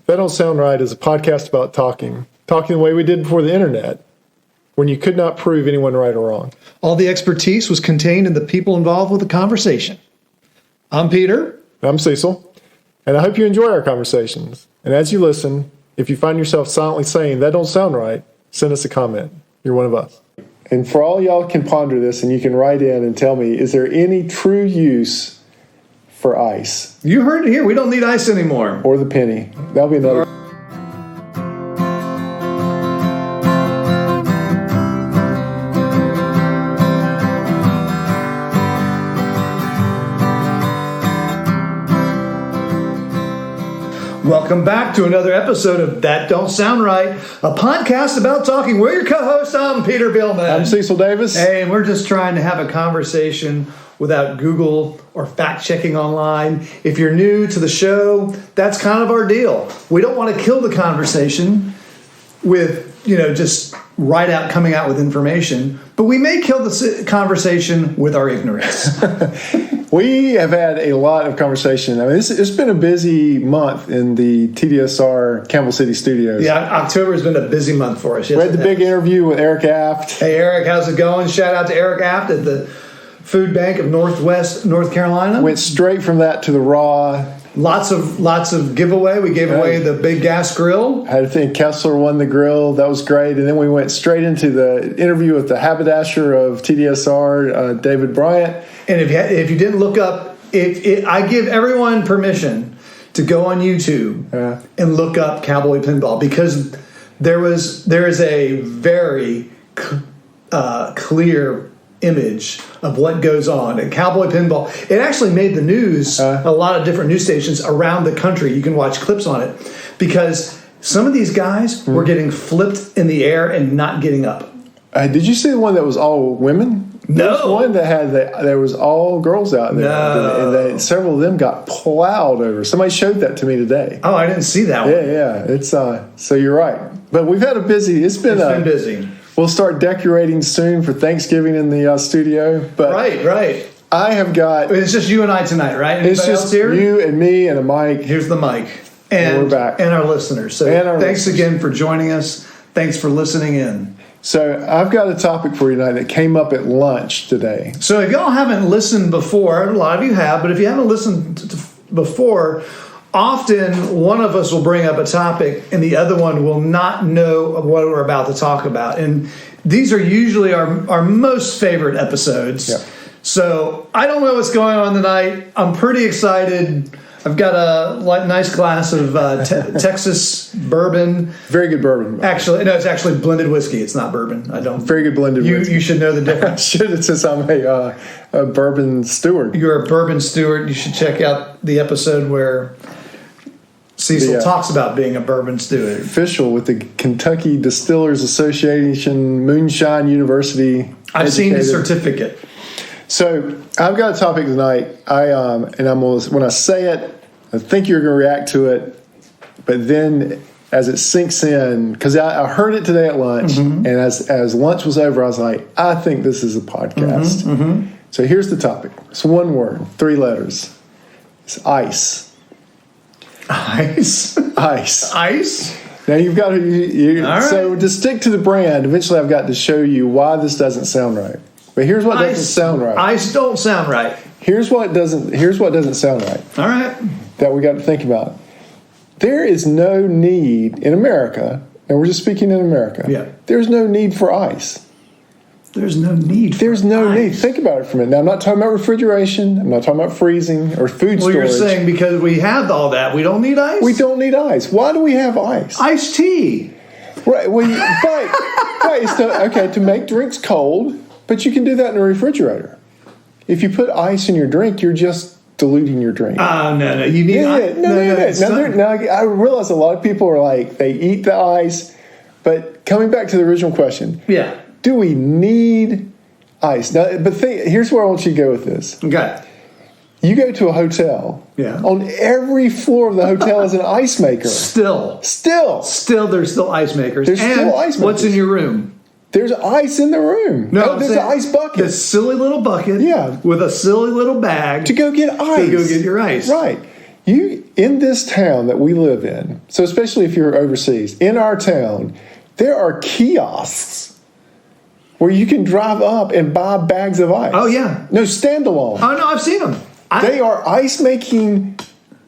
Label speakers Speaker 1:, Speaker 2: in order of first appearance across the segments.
Speaker 1: That Don't Sound Right is a podcast about talking the way we did before the internet, when you could not prove anyone right or wrong.
Speaker 2: All the expertise was contained in the people involved with the conversation. I'm Peter.
Speaker 1: I'm Cecil, and I hope you enjoy our conversations. And as you listen, if you find yourself silently saying, that don't sound right, send us a comment. You're one of us. And for all y'all can ponder this, and you can write in and tell me, is there any true use for ice?
Speaker 2: You heard it here. We don't need ice anymore.
Speaker 1: Or the penny. That'll be another.
Speaker 2: Welcome back to another episode of That Don't Sound Right, a podcast about talking. We're your co-hosts. I'm Peter Billman.
Speaker 1: I'm Cecil Davis.
Speaker 2: Hey, and we're just trying to have a conversation without Google or fact-checking online. If you're new to the show, that's kind of our deal. We don't want to kill the conversation with, just coming out with information, but we may kill the conversation with our ignorance.
Speaker 1: We have had a lot of conversation. I mean, it's been a busy month in the TDSR Campbell City studios.
Speaker 2: Yeah, October has been a busy month for us.
Speaker 1: We had the big interview with Eric Aft.
Speaker 2: Hey, Eric, how's it going? Shout out to Eric Aft at the Food Bank of Northwest North Carolina.
Speaker 1: Went straight from that to the raw.
Speaker 2: Lots of giveaway. We gave away the big gas grill.
Speaker 1: I think Kessler won the grill. That was great. And then we went straight into the interview with the haberdasher of TDSR, David Bryant.
Speaker 2: And if you didn't look up, I give everyone permission to go on YouTube and look up Cowboy Pinball, because there is a very clear image of what goes on at Cowboy Pinball. It actually made the news, a lot of different news stations around the country. You can watch clips on it, because some of these guys were getting flipped in the air and not getting up.
Speaker 1: Did you see the one that was all women?
Speaker 2: No.
Speaker 1: There was one that had there was all girls out there.
Speaker 2: No.
Speaker 1: And several of them got plowed over. Somebody showed that to me today.
Speaker 2: Oh, I didn't see that one.
Speaker 1: Yeah. It's so you're right. But we've had it's been
Speaker 2: busy.
Speaker 1: We'll start decorating soon for Thanksgiving in the studio. But
Speaker 2: right.
Speaker 1: I have got.
Speaker 2: It's just you and I tonight, right? Anybody
Speaker 1: it's just
Speaker 2: else here?
Speaker 1: You and me and a mic.
Speaker 2: Here's the mic. And
Speaker 1: we're back.
Speaker 2: And our listeners. So thanks again for joining us. Thanks for listening in.
Speaker 1: So I've got a topic for you tonight that came up at lunch today.
Speaker 2: So if y'all haven't listened before, a lot of you have, but if you haven't listened before, often one of us will bring up a topic and the other one will not know what we're about to talk about. And these are usually our most favorite episodes.
Speaker 1: Yep.
Speaker 2: So I don't know what's going on tonight. I'm pretty excited. I've got a nice glass of Texas bourbon.
Speaker 1: Very good bourbon.
Speaker 2: Actually, no, it's actually blended whiskey. It's not bourbon. I don't.
Speaker 1: Very good blended whiskey.
Speaker 2: You should know the difference.
Speaker 1: Should, since I'm a bourbon steward.
Speaker 2: You're a bourbon steward. You should check out the episode where Cecil talks about being a bourbon steward.
Speaker 1: Official with the Kentucky Distillers Association, Moonshine University.
Speaker 2: I've seen the certificate.
Speaker 1: So I've got a topic tonight. When I say it, I think you're going to react to it, but then as it sinks in, because I heard it today at lunch, and as lunch was over, I was like, I think this is a podcast. So here's the topic. It's one word, 3 letters. It's ice.
Speaker 2: Ice.
Speaker 1: Ice.
Speaker 2: Ice.
Speaker 1: Now you've got to.
Speaker 2: All right.
Speaker 1: So to stick to the brand, eventually I've got to show you why this doesn't sound right. But here's what doesn't sound right.
Speaker 2: Ice don't sound right.
Speaker 1: Here's what doesn't sound right.
Speaker 2: All right.
Speaker 1: That we got to think about. There is no need in America, and we're just speaking in America.
Speaker 2: Yeah.
Speaker 1: There's no need for ice.
Speaker 2: There's no need.
Speaker 1: There's no need. Think about it for a minute. Now, I'm not talking about refrigeration. I'm not talking about freezing or food storage.
Speaker 2: Well, you're saying because we have all that, we don't need ice?
Speaker 1: We don't need ice. Why do we have ice?
Speaker 2: Iced tea.
Speaker 1: Right. Well, right. To make drinks cold. But you can do that in a refrigerator. If you put ice in your drink, you're just diluting your drink.
Speaker 2: Oh, no. You need ice.
Speaker 1: No. I realize a lot of people are like, they eat the ice. But coming back to the original question.
Speaker 2: Yeah.
Speaker 1: Do we need ice? Now, here's where I want you to go with this.
Speaker 2: Okay.
Speaker 1: You go to a hotel.
Speaker 2: Yeah.
Speaker 1: On every floor of the hotel is an ice maker.
Speaker 2: Still, there's still ice makers.
Speaker 1: There's still ice makers.
Speaker 2: What's in your room?
Speaker 1: There's ice in the room.
Speaker 2: No,
Speaker 1: there's an ice bucket.
Speaker 2: This silly little bucket.
Speaker 1: Yeah.
Speaker 2: With a silly little bag.
Speaker 1: To go get ice.
Speaker 2: To go get your ice.
Speaker 1: Right. In this town that we live in, so especially if you're overseas, in our town, there are kiosks where you can drive up and buy bags of ice.
Speaker 2: Oh, yeah.
Speaker 1: No, standalone.
Speaker 2: Oh, no, I've seen them.
Speaker 1: They are ice-making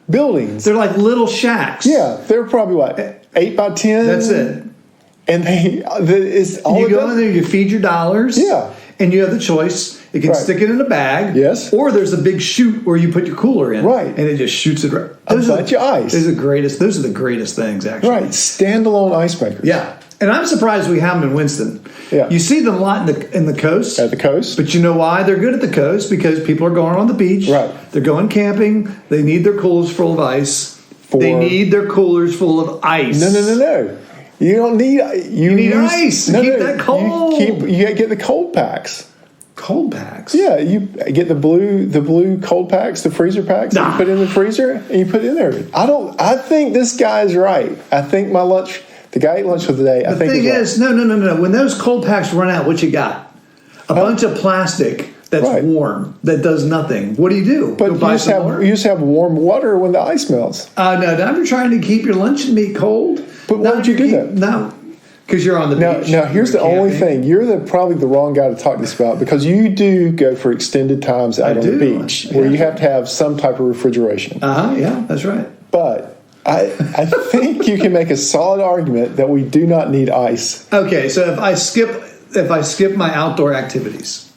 Speaker 1: buildings.
Speaker 2: They're like little shacks.
Speaker 1: Yeah, they're probably, 8 by 10?
Speaker 2: That's it.
Speaker 1: And it's all
Speaker 2: you go in there, you feed your dollars.
Speaker 1: Yeah.
Speaker 2: And you have the choice. You can stick it in a bag.
Speaker 1: Yes.
Speaker 2: Or there's a big chute where you put your cooler in.
Speaker 1: Right.
Speaker 2: And it just shoots it right.
Speaker 1: A bunch of ice.
Speaker 2: Those are the greatest things, actually.
Speaker 1: Right. Standalone ice makers.
Speaker 2: Yeah. And I'm surprised we have them in Winston.
Speaker 1: Yeah.
Speaker 2: You see them a lot in the coast.
Speaker 1: At the coast.
Speaker 2: But you know why they're good at the coast? Because people are going on the beach.
Speaker 1: Right.
Speaker 2: They're going camping. They need their coolers full of ice. They need their coolers full of ice.
Speaker 1: No. You don't need. You
Speaker 2: need ice to keep that cold.
Speaker 1: You get the cold packs.
Speaker 2: Cold packs.
Speaker 1: Yeah, you get the blue cold packs, the freezer packs. That you put in the freezer and you put it in there. I think this guy's right. I think the guy ate lunch for the day.
Speaker 2: The thing is, no. When those cold packs run out, what you got? A bunch of plastic that's warm that does nothing. What do?
Speaker 1: But you just have warm water when the ice melts.
Speaker 2: No, now you're trying to keep your luncheon meat cold.
Speaker 1: But why would you do that?
Speaker 2: No, because you're on the beach.
Speaker 1: Now here's the only thing. You're probably the wrong guy to talk this about because you do go for extended times out on the beach where you have to have some type of refrigeration.
Speaker 2: Yeah, that's right.
Speaker 1: But I think you can make a solid argument that we do not need ice.
Speaker 2: Okay, so if I skip my outdoor activities,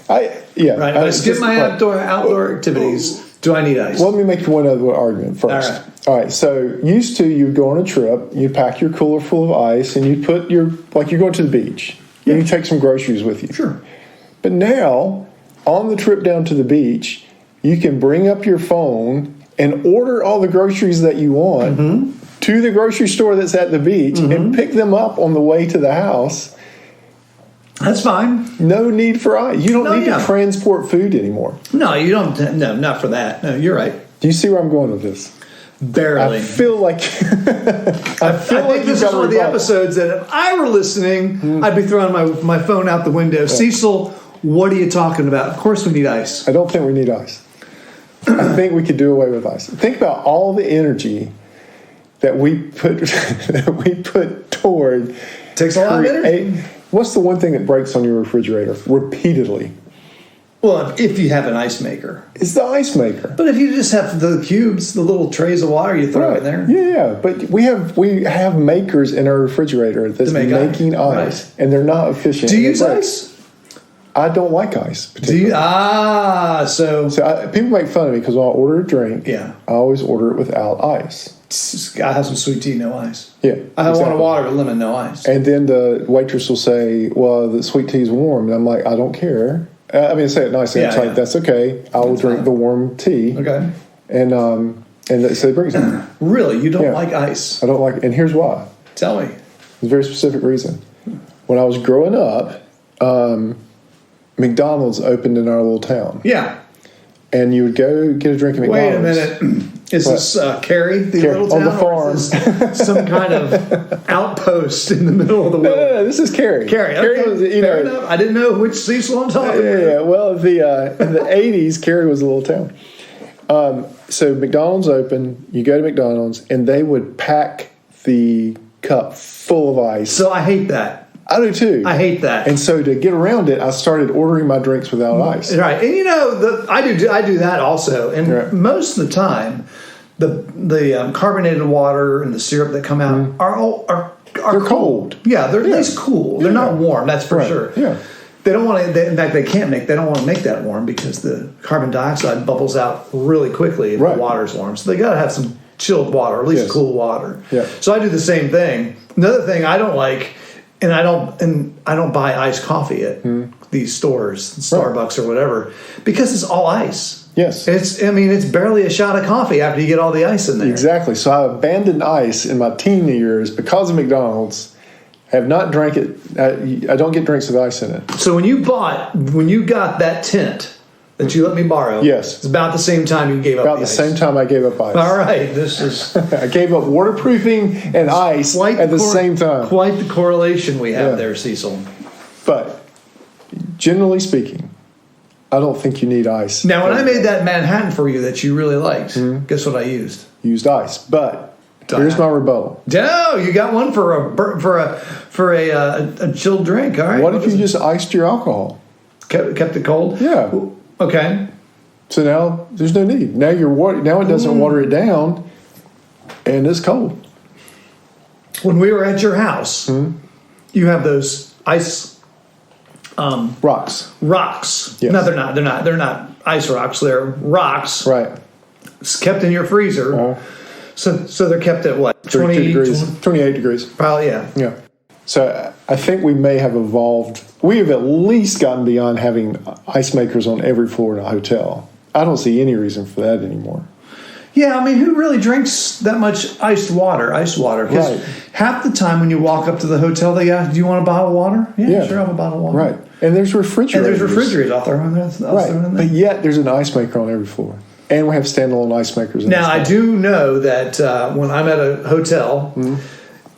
Speaker 2: If I skip my outdoor activities, do I need ice?
Speaker 1: Well, let me make one other argument first. All right. So used to, you'd go on a trip, you'd pack your cooler full of ice, and you'd put you're going to the beach, and you take some groceries with you.
Speaker 2: Sure.
Speaker 1: But now, on the trip down to the beach, you can bring up your phone and order all the groceries that you want to the grocery store that's at the beach and pick them up on the way to the house.
Speaker 2: That's fine.
Speaker 1: No need for ice. You don't need to transport food anymore.
Speaker 2: No, you don't. No, not for that. No, you're right.
Speaker 1: Do you see where I'm going with this?
Speaker 2: Barely.
Speaker 1: I feel like
Speaker 2: I think this is one of the episodes that if I were listening, I'd be throwing my phone out the window. Yeah. Cecil, what are you talking about? Of course we need ice.
Speaker 1: I don't think we need ice. I think we could do away with ice. Think about all the energy that we put toward.
Speaker 2: Takes a lot of energy.
Speaker 1: What's the one thing that breaks on your refrigerator repeatedly?
Speaker 2: Well, if you have an ice maker.
Speaker 1: It's the ice maker.
Speaker 2: But if you just have the cubes, the little trays of water you throw in there.
Speaker 1: Yeah. But we have makers in our refrigerator that's making ice. Right. And they're not efficient.
Speaker 2: Do you use ice?
Speaker 1: I don't like ice.
Speaker 2: Do you? So
Speaker 1: people make fun of me because when I order a drink,
Speaker 2: I
Speaker 1: always order it without ice.
Speaker 2: I have some sweet tea, no ice.
Speaker 1: Yeah.
Speaker 2: I want a water with lemon, no ice.
Speaker 1: And then the waitress will say, well, the sweet tea is warm. And I'm like, I don't care. Say it nicely. It's like, that's okay. I will drink the warm tea.
Speaker 2: Okay.
Speaker 1: And so they bring it to me.
Speaker 2: Really? You don't like ice?
Speaker 1: I don't like it. And here's why.
Speaker 2: Tell me.
Speaker 1: It's a very specific reason. When I was growing up, McDonald's opened in our little town.
Speaker 2: Yeah.
Speaker 1: And you would go get a drink at McDonald's.
Speaker 2: Wait a minute. Is this Cary, the little town?
Speaker 1: On the farm.
Speaker 2: Or is this some kind of outpost in the middle of the wilderness?
Speaker 1: No, this is Cary.
Speaker 2: Cary, okay. Fair enough. I didn't know which Cecil I'm talking about.
Speaker 1: Yeah. Well, in the 80s, Cary was a little town. So McDonald's opened, you go to McDonald's, and they would pack the cup full of ice.
Speaker 2: So I hate that.
Speaker 1: I do too.
Speaker 2: I hate that.
Speaker 1: And so to get around it, I started ordering my drinks without ice.
Speaker 2: Right. And I do that also. And most of the time, the carbonated water and the syrup that come out are
Speaker 1: cold.
Speaker 2: Yeah, they're at least cool. They're not warm, that's for sure.
Speaker 1: Yeah.
Speaker 2: They don't want to. In fact, they don't want to make that warm because the carbon dioxide bubbles out really quickly if the water's warm. So they got to have some chilled water, or at least cool water.
Speaker 1: Yeah.
Speaker 2: So I do the same thing. Another thing I don't like, and I don't buy iced coffee at these stores, Starbucks or whatever, because it's all ice.
Speaker 1: Yes.
Speaker 2: It's barely a shot of coffee after you get all the ice in there.
Speaker 1: Exactly. So I abandoned ice in my teen years because of McDonald's. Have not drank it. I don't get drinks with ice in it.
Speaker 2: So when you got that tent that you let me borrow,
Speaker 1: yes,
Speaker 2: it's about the same time you gave up.
Speaker 1: About the same time I gave up ice.
Speaker 2: All right, this is.
Speaker 1: I gave up waterproofing and ice at the same time.
Speaker 2: Quite the correlation we have there, Cecil.
Speaker 1: But generally speaking, I don't think you need ice.
Speaker 2: Now, when I made that Manhattan for you that you really liked, guess what I used?
Speaker 1: Used ice, but here's my rebuttal.
Speaker 2: No, you got one for a chilled drink. All right.
Speaker 1: What if you just iced your alcohol?
Speaker 2: Kept it cold?
Speaker 1: Yeah.
Speaker 2: Okay.
Speaker 1: So now there's no need. Now now it doesn't water it down, and it's cold.
Speaker 2: When we were at your house, you have those ice
Speaker 1: rocks.
Speaker 2: Rocks.
Speaker 1: Yes.
Speaker 2: No, they're not. They're not ice rocks. They're rocks.
Speaker 1: Right.
Speaker 2: It's kept in your freezer. So they're kept at what?
Speaker 1: 28 degrees.
Speaker 2: Probably, yeah.
Speaker 1: Yeah. So I think we may have evolved. We have at least gotten beyond having ice makers on every floor in a hotel. I don't see any reason for that anymore.
Speaker 2: Yeah, I mean, who really drinks that much iced water? Because half the time when you walk up to the hotel, they ask, do you want a bottle of water? Yeah, sure, I have a bottle of water.
Speaker 1: Right. And there's refrigerators.
Speaker 2: I'll throw in there.
Speaker 1: Right. But yet there's an ice maker on every floor. And we have standalone ice makers.
Speaker 2: Now, I do know that when I'm at a hotel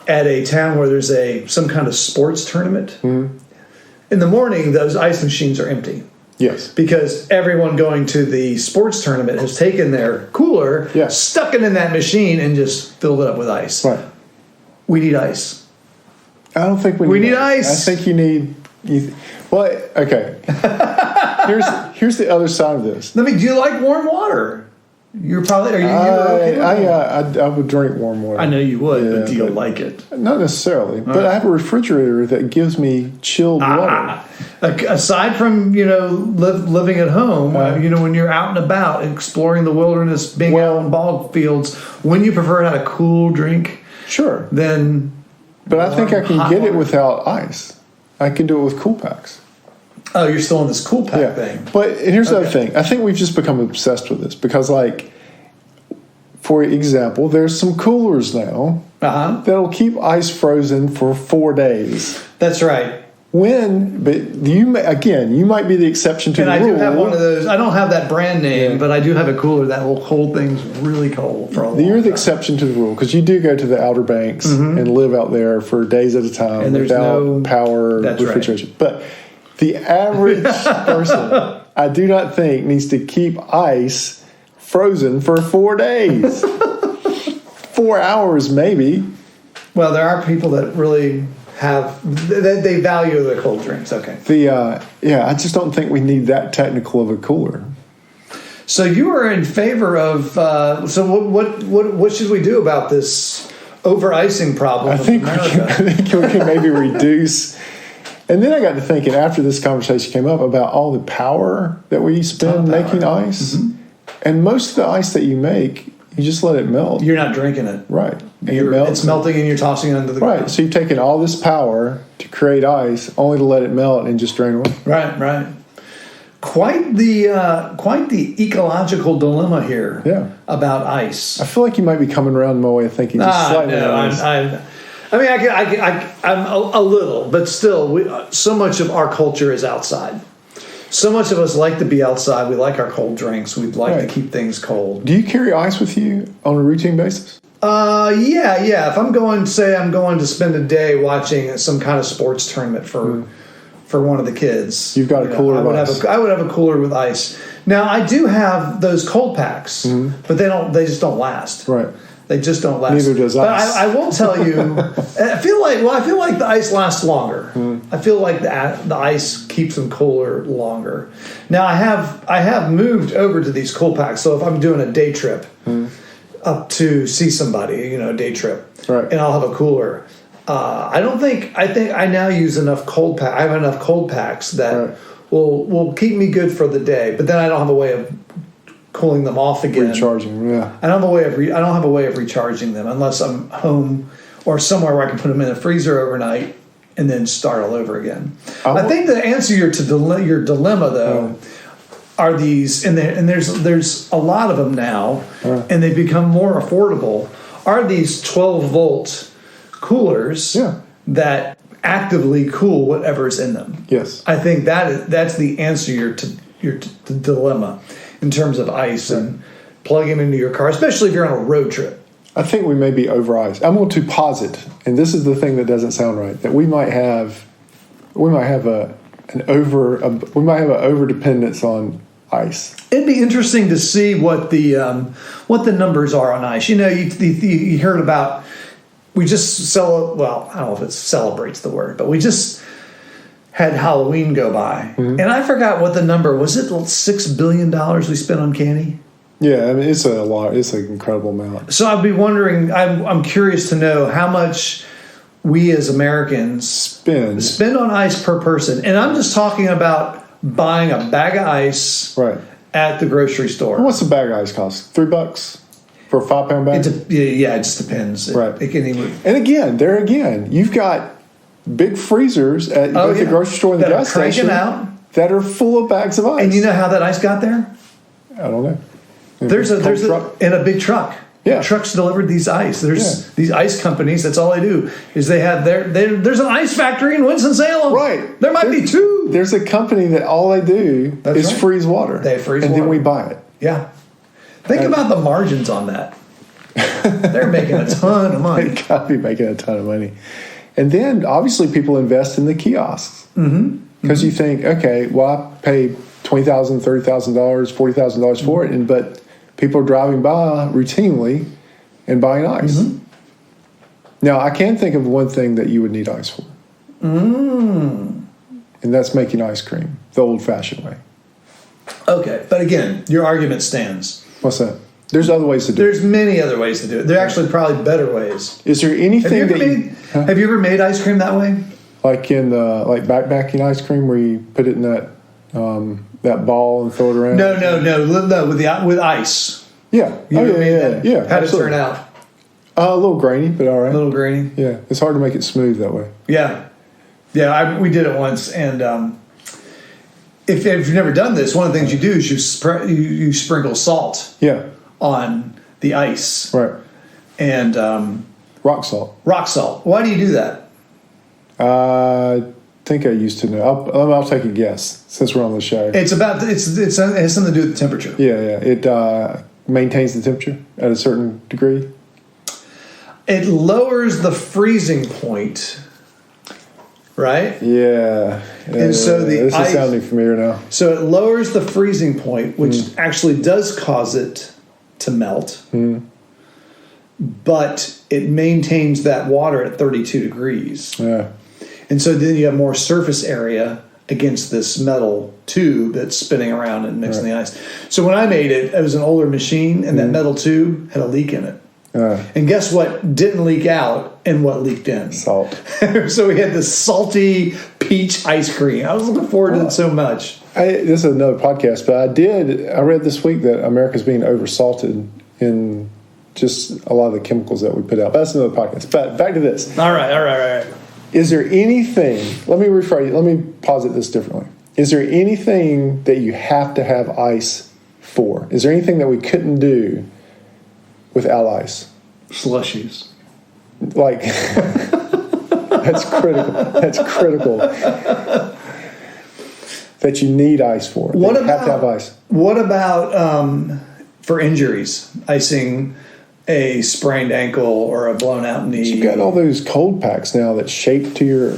Speaker 2: at a town where there's some kind of sports tournament, in the morning, those ice machines are empty.
Speaker 1: Yes.
Speaker 2: Because everyone going to the sports tournament has taken their cooler, stuck it in that machine, and just filled it up with ice.
Speaker 1: Right.
Speaker 2: We need ice.
Speaker 1: I don't think we need ice. I think you need... Well, okay. Here's the other side of this.
Speaker 2: Do you like warm water? You're probably...
Speaker 1: I would drink warm water.
Speaker 2: I know you would, but do you like it?
Speaker 1: Not necessarily. But I have a refrigerator that gives me chilled water.
Speaker 2: Aside from, living at home, when you're out and about, exploring the wilderness, being out on bog fields, when you prefer to have a cool drink,
Speaker 1: sure.
Speaker 2: Then...
Speaker 1: But I think I can get it without ice. I can do it with cool packs.
Speaker 2: Oh, you're still in this cool pack thing.
Speaker 1: But here's the other thing. I think we've just become obsessed with this because, for example, there's some coolers now that'll keep ice frozen for 4 days.
Speaker 2: That's right.
Speaker 1: But you might be the exception to the rule. And I do
Speaker 2: have one of those. I don't have that brand name, but I do have a cooler that will hold things really cold for a long time.
Speaker 1: You're the exception to the rule because you do go to the Outer Banks and live out there for days at a time
Speaker 2: and
Speaker 1: without power refrigeration. Right. But the average person, I do not think, needs to keep ice frozen for 4 days. 4 hours, maybe.
Speaker 2: Well, there are people that really they value their cold drinks. Okay.
Speaker 1: I just don't think we need that technical of a cooler.
Speaker 2: So you are in favor of. So what should we do about this over icing problem?
Speaker 1: I think we can maybe reduce. And then I got to thinking after this conversation came up about all the power that we spend making ice. And most of the ice that you make, you just let it melt.
Speaker 2: You're not drinking it.
Speaker 1: Right.
Speaker 2: It's melting and you're tossing it into the ground.
Speaker 1: Right. So you've taken all this power to create ice only to let it melt and just drain away.
Speaker 2: Right. Quite the ecological dilemma here about ice.
Speaker 1: I feel like you might be coming around my way of thinking just slightly.
Speaker 2: I'm a little, but still, so much of our culture is outside. So much of us like to be outside. We like our cold drinks. We'd like to keep things cold.
Speaker 1: Do you carry ice with you on a routine basis?
Speaker 2: Yeah. If I'm going to spend a day watching some kind of sports tournament for one of the kids,
Speaker 1: you've got a cooler of ice.
Speaker 2: I would have a cooler with ice. Now I do have those cold packs, but they just don't last.
Speaker 1: Right.
Speaker 2: They just don't last.
Speaker 1: Neither does ice.
Speaker 2: But I will tell you, I feel like the ice lasts longer. I feel like the ice keeps them cooler longer. Now I have moved over to these cool packs. So if I'm doing a day trip up to see somebody, a day trip, and I'll have a cooler. I think I now use enough cold pack. I have enough cold packs that will keep me good for the day. But then I don't have a way of cooling them off again.
Speaker 1: Recharging, yeah.
Speaker 2: I don't have a way of recharging them unless I'm home or somewhere where I can put them in a freezer overnight and then start all over again. I think the answer your dilemma though are these, and there's a lot of them now, and they've become more affordable. Are these 12-volt coolers that actively cool whatever's in them?
Speaker 1: Yes,
Speaker 2: I think that's the answer to your dilemma. In terms of ice and plug them into your car, especially if you're on a road trip.
Speaker 1: I think we may be over ice. I'm going to posit, and this is the thing that doesn't sound right, that we might have a we might have an over dependence on ice.
Speaker 2: It'd be interesting to see what the numbers are on ice. You know, you heard about, we just I don't know if it celebrates the word, but we just had Halloween go by, and I forgot what the number was. It $6 billion we spent on candy.
Speaker 1: Yeah, I mean it's a lot. It's an incredible amount.
Speaker 2: So I'd be wondering. I'm curious to know how much we as Americans spend on ice per person, and I'm just talking about buying a bag of ice at the grocery store.
Speaker 1: What's a bag of ice cost? $3 for a 5 pound bag?
Speaker 2: It just depends.
Speaker 1: Right.
Speaker 2: It can even.
Speaker 1: And again, you've got big freezers at both the grocery store and the gas station that are full of bags of ice.
Speaker 2: And you know how that ice got there?
Speaker 1: I don't know.
Speaker 2: There's a big truck.
Speaker 1: Yeah.
Speaker 2: Trucks delivered these ice. There's these ice companies. That's all they do is they have there's an ice factory in Winston-Salem.
Speaker 1: Right.
Speaker 2: There might be two.
Speaker 1: There's a company that all they do is freeze water.
Speaker 2: They freeze water.
Speaker 1: And then we buy it.
Speaker 2: Yeah. Think about the margins on that. They're making a ton of money.
Speaker 1: They got to be making a ton of money. And then obviously people invest in the kiosks. Because you think, okay, well, I pay $20,000, $30,000, $40,000 for it, but people are driving by routinely and buying ice. Now, I can think of one thing that you would need ice for. And that's making ice cream the old-fashioned way.
Speaker 2: Okay, but again, your argument stands.
Speaker 1: What's that? There's other ways to do it.
Speaker 2: There's many other ways to do it. There are actually probably better ways.
Speaker 1: Is there anything
Speaker 2: have you ever made ice cream that way?
Speaker 1: Like in the backpacking ice cream where you put it in that ball and throw it around?
Speaker 2: No, with ice.
Speaker 1: Yeah. Yeah.
Speaker 2: How did it turn out?
Speaker 1: A little grainy, but all right.
Speaker 2: A little grainy.
Speaker 1: Yeah, it's hard to make it smooth that way.
Speaker 2: Yeah. We did it once, and if you've never done this, one of the things you do is you sprinkle salt.
Speaker 1: Yeah.
Speaker 2: On the ice.
Speaker 1: Right.
Speaker 2: And
Speaker 1: rock salt.
Speaker 2: Rock salt. Why do you do that?
Speaker 1: I think I used to know. I'll take a guess since we're on the show.
Speaker 2: It has something to do with the temperature.
Speaker 1: Yeah. It maintains the temperature at a certain degree.
Speaker 2: It lowers the freezing point, right?
Speaker 1: Yeah.
Speaker 2: And so
Speaker 1: this is sounding familiar now.
Speaker 2: So it lowers the freezing point, which actually does cause it to melt, but it maintains that water at 32 degrees.
Speaker 1: Yeah.
Speaker 2: And so then you have more surface area against this metal tube that's spinning around and mixing the ice. So when I made it, it was an older machine, and that metal tube had a leak in it. And guess what didn't leak out and what leaked in?
Speaker 1: Salt.
Speaker 2: So we had this salty peach ice cream. I was looking forward to it so much.
Speaker 1: This is another podcast, but I read this week that America's being oversalted in just a lot of the chemicals that we put out. But that's another podcast. But back to this.
Speaker 2: All right.
Speaker 1: Is there anything, let me posit this differently. Is there anything that you have to have ice for? Is there anything that we couldn't do without ice?
Speaker 2: Slushies.
Speaker 1: Like, that's critical. That's critical. That you need ice for. You have to have ice.
Speaker 2: What about for injuries? Icing a sprained ankle or a blown out knee.
Speaker 1: You've got all those cold packs now that shape to your.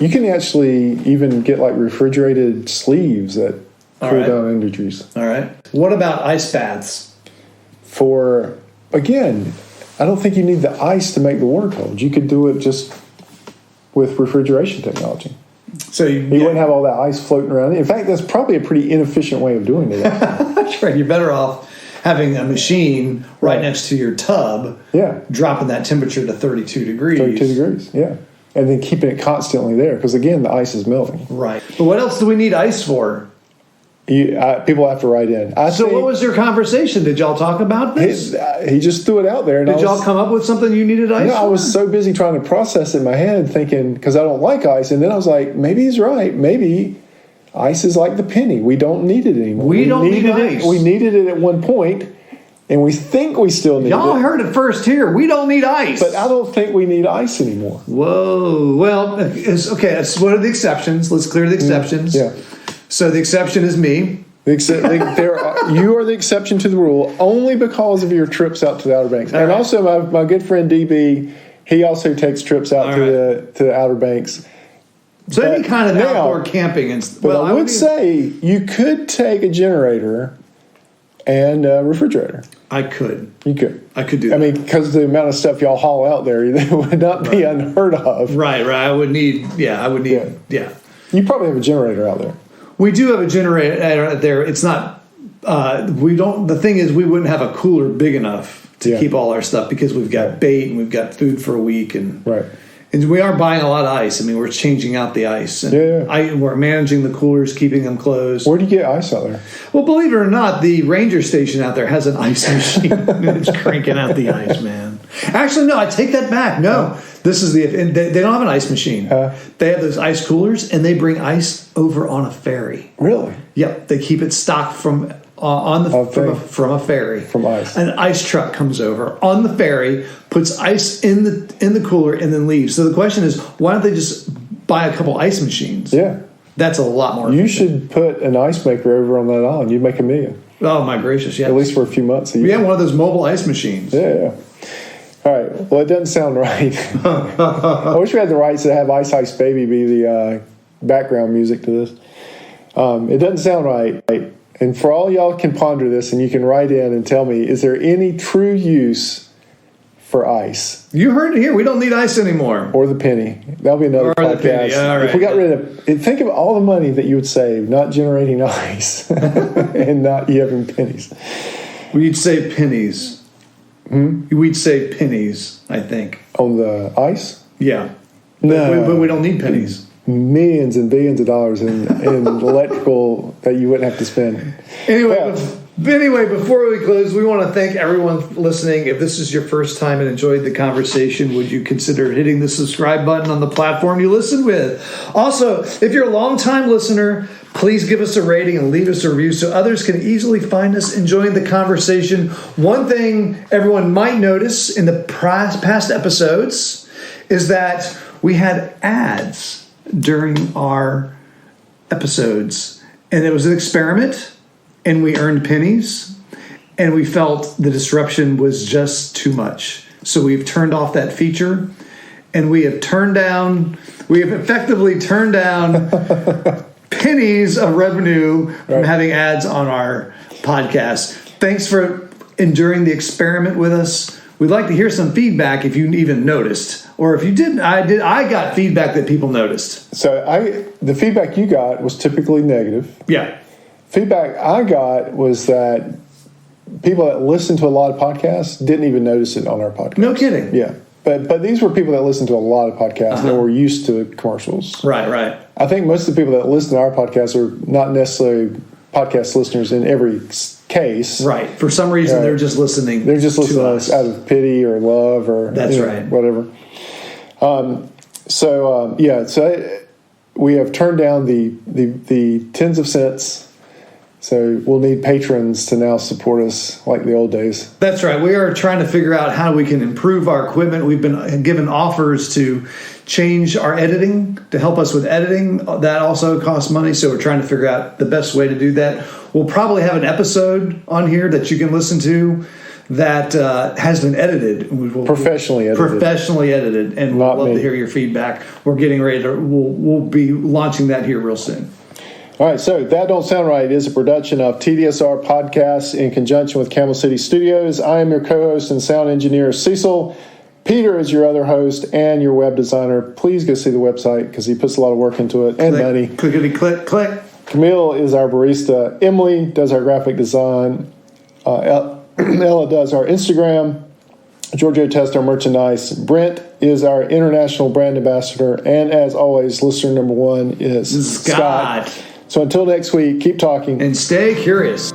Speaker 1: You can actually even get like refrigerated sleeves that cool down injuries.
Speaker 2: All right. What about ice baths?
Speaker 1: Again, I don't think you need the ice to make the water cold. You could do it just with refrigeration technology.
Speaker 2: So you
Speaker 1: wouldn't have all that ice floating around. In fact, that's probably a pretty inefficient way of doing it.
Speaker 2: That's right. You're better off having a machine right next to your tub, dropping that temperature to 32 degrees.
Speaker 1: 32 degrees, yeah. And then keeping it constantly there because, again, the ice is melting.
Speaker 2: Right. But what else do we need ice for?
Speaker 1: People have to write in.
Speaker 2: What was your conversation? Did y'all talk about this?
Speaker 1: He just threw it out there.
Speaker 2: Did y'all come up with something you needed ice for?
Speaker 1: I was so busy trying to process it in my head thinking, because I don't like ice. And then I was like, maybe he's right. Maybe ice is like the penny. We don't need it anymore.
Speaker 2: We don't need ice.
Speaker 1: We needed it at one point, and we think we still need it.
Speaker 2: Y'all heard it first here. We don't need ice.
Speaker 1: But I don't think we need ice anymore.
Speaker 2: Whoa. Well, okay. What are the exceptions? Let's clear the exceptions.
Speaker 1: Yeah.
Speaker 2: So the exception is me.
Speaker 1: You are the exception to the rule only because of your trips out to the Outer Banks. And also my good friend DB, he also takes trips out to the Outer Banks.
Speaker 2: So any kind of outdoor camping.
Speaker 1: But I would say you could take a generator and a refrigerator.
Speaker 2: I could.
Speaker 1: You could.
Speaker 2: I could do that.
Speaker 1: I mean, because the amount of stuff y'all haul out there, it would not be unheard of.
Speaker 2: Right. I would need. Yeah.
Speaker 1: You probably have a generator out there.
Speaker 2: We do have a generator out there. It's not. We don't. The thing is, we wouldn't have a cooler big enough to keep all our stuff because we've got bait and we've got food for a week and and we are buying a lot of ice. I mean, we're changing out the ice and we're managing the coolers, keeping them closed.
Speaker 1: Where do you get ice out there?
Speaker 2: Well, believe it or not, the ranger station out there has an ice machine. It's cranking out the ice, man. Actually, no, I take that back. No, this is they don't have an ice machine. They have those ice coolers and they bring ice over on a ferry.
Speaker 1: Really?
Speaker 2: Yep, they keep it stocked from a ferry.
Speaker 1: From ice.
Speaker 2: An ice truck comes over on the ferry, puts ice in the cooler, and then leaves. So the question is, why don't they just buy a couple ice machines?
Speaker 1: Yeah.
Speaker 2: That's a lot more.
Speaker 1: You should put an ice maker over on that island. You'd make $1 million.
Speaker 2: Oh, my gracious, yes.
Speaker 1: At least for a few months a year.
Speaker 2: We have one of those mobile ice machines.
Speaker 1: Yeah. All right. Well, it doesn't sound right. I wish we had the rights to have Ice Ice Baby be the background music to this. It doesn't sound right. And for all y'all can ponder this, and you can write in and tell me, is there any true use for ice?
Speaker 2: You heard it here. We don't need ice anymore.
Speaker 1: Or the penny. That'll be another podcast.
Speaker 2: All right.
Speaker 1: If we got rid of it, think of all the money that you would save not generating ice and not having pennies.
Speaker 2: We'd save pennies. We'd save pennies, I think.
Speaker 1: On the ice?
Speaker 2: Yeah.
Speaker 1: No.
Speaker 2: But we don't need pennies.
Speaker 1: Millions and billions of dollars in electrical that you wouldn't have to spend.
Speaker 2: Anyway, before we close, we want to thank everyone listening. If this is your first time and enjoyed the conversation, would you consider hitting the subscribe button on the platform you listen with? Also, if you're a long-time listener, please give us a rating and leave us a review so others can easily find us enjoying the conversation. One thing everyone might notice in the past episodes is that we had ads during our episodes, and it was an experiment, and we earned pennies, and we felt the disruption was just too much. So we've turned off that feature, and we have effectively turned down pennies of revenue from having ads on our podcast. Thanks for enduring the experiment with us. We'd like to hear some feedback if you even noticed, or if you didn't. I got feedback that people noticed.
Speaker 1: So the feedback you got was typically negative.
Speaker 2: Yeah.
Speaker 1: Feedback I got was that people that listen to a lot of podcasts didn't even notice it on our podcast.
Speaker 2: No kidding.
Speaker 1: Yeah. But these were people that listen to a lot of podcasts and were used to commercials.
Speaker 2: Right.
Speaker 1: I think most of the people that listen to our podcast are not necessarily podcast listeners in every case.
Speaker 2: Right. For some reason, they're just listening.
Speaker 1: They're just listening to us out of pity or love or whatever. So we have turned down the tens of cents. So we'll need patrons to now support us like the old days.
Speaker 2: That's right. We are trying to figure out how we can improve our equipment. We've been given offers to change our editing, to help us with editing. That also costs money, so we're trying to figure out the best way to do that. We'll probably have an episode on here that you can listen to that has been edited.
Speaker 1: Professionally edited.
Speaker 2: And we'd love to hear your feedback. We're getting ready to, we'll be launching that here real soon.
Speaker 1: All right, so That Don't Sound Right is a production of TDSR Podcasts in conjunction with Camel City Studios. I am your co-host and sound engineer, Cecil. Peter is your other host and your web designer. Please go see the website because he puts a lot of work into it and money.
Speaker 2: Clickety click, click.
Speaker 1: Camille is our barista. Emily does our graphic design. Ella does our Instagram. Giorgio tests our merchandise. Brent is our international brand ambassador. And as always, listener number one is Scott. So until next week, keep talking.
Speaker 2: And stay curious.